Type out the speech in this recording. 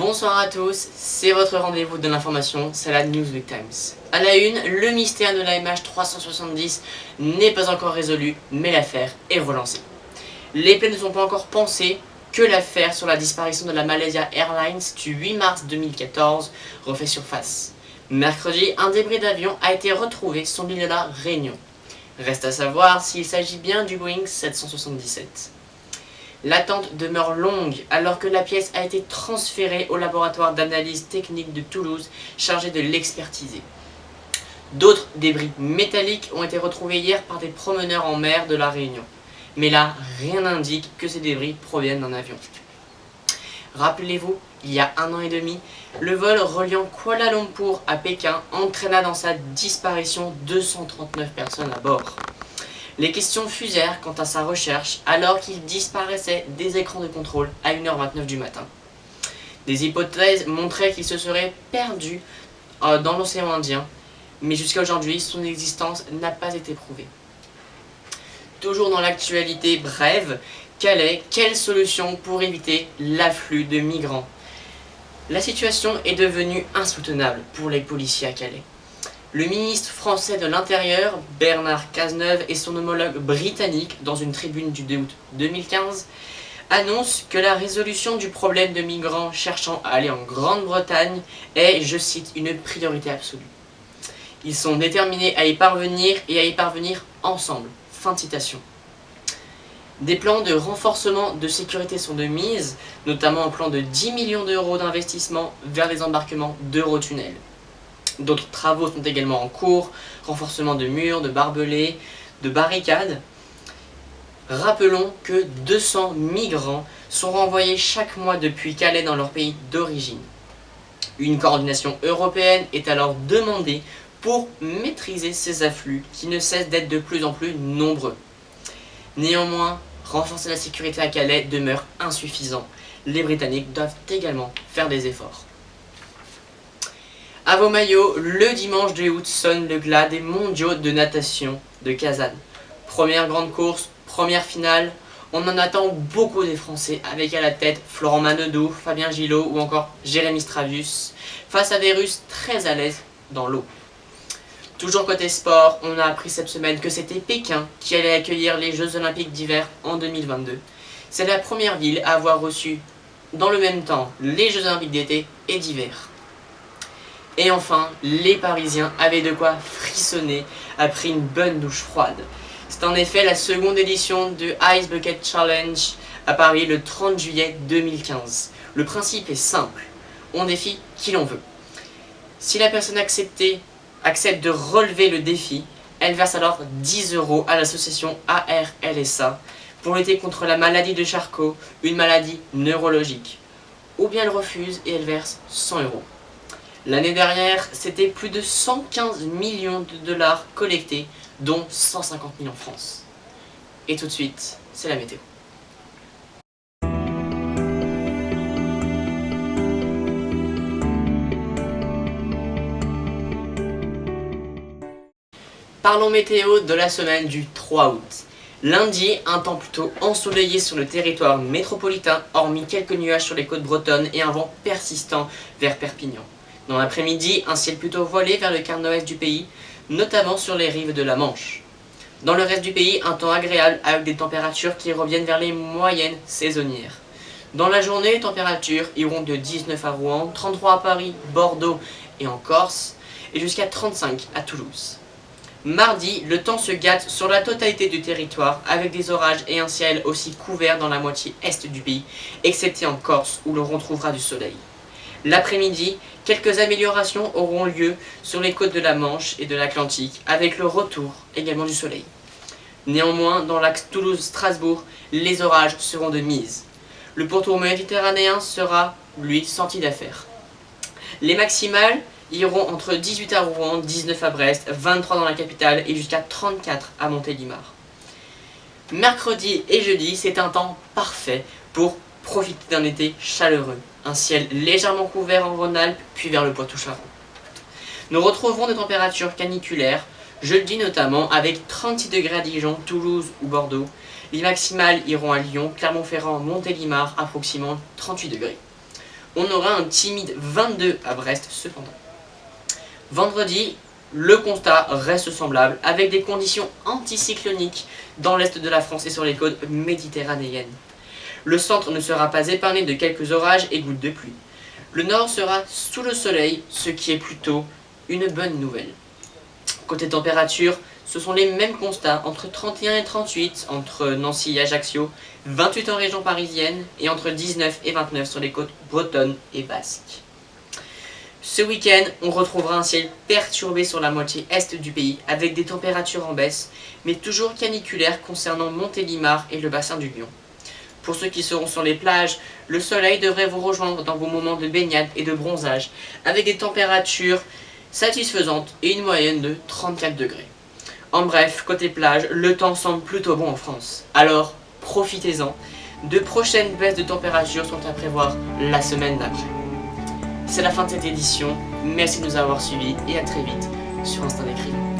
Bonsoir à tous, c'est votre rendez-vous de l'information, c'est la Newsweek Times. À la une, le mystère de la MH370 n'est pas encore résolu, mais l'affaire est relancée. Les plaies ne sont pas encore pensées que l'affaire sur la disparition de la Malaysia Airlines du 8 mars 2014 refait surface. Mercredi, un débris d'avion a été retrouvé sur l'île de la Réunion. Reste à savoir s'il s'agit bien du Boeing 777. L'attente demeure longue alors que la pièce a été transférée au laboratoire d'analyse technique de Toulouse chargé de l'expertiser. D'autres débris métalliques ont été retrouvés hier par des promeneurs en mer de la Réunion. Mais là, rien n'indique que ces débris proviennent d'un avion. Rappelez-vous, il y a 1 an et demi, le vol reliant Kuala Lumpur à Pékin entraîna dans sa disparition 239 personnes à bord. Les questions fusèrent quant à sa recherche alors qu'il disparaissait des écrans de contrôle à 1h29 du matin. Des hypothèses montraient qu'il se serait perdu dans l'océan Indien, mais jusqu'à aujourd'hui, son existence n'a pas été prouvée. Toujours dans l'actualité brève, Calais, quelle solution pour éviter l'afflux de migrants? La situation est devenue insoutenable pour les policiers à Calais. Le ministre français de l'Intérieur, Bernard Cazeneuve, et son homologue britannique, dans une tribune du 2 août 2015, annoncent que la résolution du problème de migrants cherchant à aller en Grande-Bretagne est, je cite, une priorité absolue. Ils sont déterminés à y parvenir et à y parvenir ensemble. Fin de citation. Des plans de renforcement de sécurité sont de mise, notamment un plan de 10 millions d'euros d'investissement vers les embarquements d'Eurotunnel. D'autres travaux sont également en cours, renforcement de murs, de barbelés, de barricades. Rappelons que 200 migrants sont renvoyés chaque mois depuis Calais dans leur pays d'origine. Une coordination européenne est alors demandée pour maîtriser ces afflux qui ne cessent d'être de plus en plus nombreux. Néanmoins, renforcer la sécurité à Calais demeure insuffisant. Les Britanniques doivent également faire des efforts. À vos maillots, le dimanche 2 août sonne le glas des mondiaux de natation de Kazan. Première grande course, première finale, on en attend beaucoup des Français avec à la tête Florent Manodou, Fabien Gillot ou encore Jérémy Stravius, face à des Russes très à l'aise dans l'eau. Toujours côté sport, on a appris cette semaine que c'était Pékin qui allait accueillir les Jeux Olympiques d'hiver en 2022. C'est la première ville à avoir reçu dans le même temps les Jeux Olympiques d'été et d'hiver. Et enfin, les Parisiens avaient de quoi frissonner après une bonne douche froide. C'est en effet la seconde édition du Ice Bucket Challenge à Paris le 30 juillet 2015. Le principe est simple, on défie qui l'on veut. Si la personne accepte de relever le défi, elle verse alors 10 € à l'association ARLSA pour lutter contre la maladie de Charcot, une maladie neurologique. Ou bien elle refuse et elle verse 100 €. L'année dernière, c'était plus de 115 millions de dollars collectés, dont 150 000 en France. Et tout de suite, c'est la météo. Parlons météo de la semaine du 3 août. Lundi, un temps plutôt ensoleillé sur le territoire métropolitain, hormis quelques nuages sur les côtes bretonnes et un vent persistant vers Perpignan. Dans l'après-midi, un ciel plutôt voilé vers le quart nord-est du pays, notamment sur les rives de la Manche. Dans le reste du pays, un temps agréable avec des températures qui reviennent vers les moyennes saisonnières. Dans la journée, les températures iront de 19 à Rouen, 33 à Paris, Bordeaux et en Corse, et jusqu'à 35 à Toulouse. Mardi, le temps se gâte sur la totalité du territoire avec des orages et un ciel aussi couvert dans la moitié est du pays, excepté en Corse où l'on retrouvera du soleil. L'après-midi, quelques améliorations auront lieu sur les côtes de la Manche et de l'Atlantique, avec le retour également du soleil. Néanmoins, dans l'axe Toulouse-Strasbourg, les orages seront de mise. Le pourtour méditerranéen sera, lui, sorti d'affaire. Les maximales iront entre 18 à Rouen, 19 à Brest, 23 dans la capitale et jusqu'à 34 à Montélimar. Mercredi et jeudi, c'est un temps parfait pour profiter d'un été chaleureux. Un ciel légèrement couvert en Rhône-Alpes, puis vers le Poitou-Charentes. Nous retrouverons des températures caniculaires, jeudi notamment, avec 36 degrés à Dijon, Toulouse ou Bordeaux. Les maximales iront à Lyon, Clermont-Ferrand, Montélimar, approximativement 38 degrés. On aura un timide 22 à Brest cependant. Vendredi, le constat reste semblable avec des conditions anticycloniques dans l'est de la France et sur les côtes méditerranéennes. Le centre ne sera pas épargné de quelques orages et gouttes de pluie. Le nord sera sous le soleil, ce qui est plutôt une bonne nouvelle. Côté température, ce sont les mêmes constats entre 31 et 38 entre Nancy et Ajaccio, 28 en région parisienne et entre 19 et 29 sur les côtes bretonnes et basques. Ce week-end, on retrouvera un ciel perturbé sur la moitié est du pays avec des températures en baisse, mais toujours caniculaires concernant Montélimar et le bassin du Lion. Pour ceux qui seront sur les plages, le soleil devrait vous rejoindre dans vos moments de baignade et de bronzage avec des températures satisfaisantes et une moyenne de 34 degrés. En bref, côté plage, le temps semble plutôt bon en France. Alors, profitez-en. De prochaines baisses de température sont à prévoir la semaine d'après. C'est la fin de cette édition. Merci de nous avoir suivis et à très vite sur Instinct d'écrivain.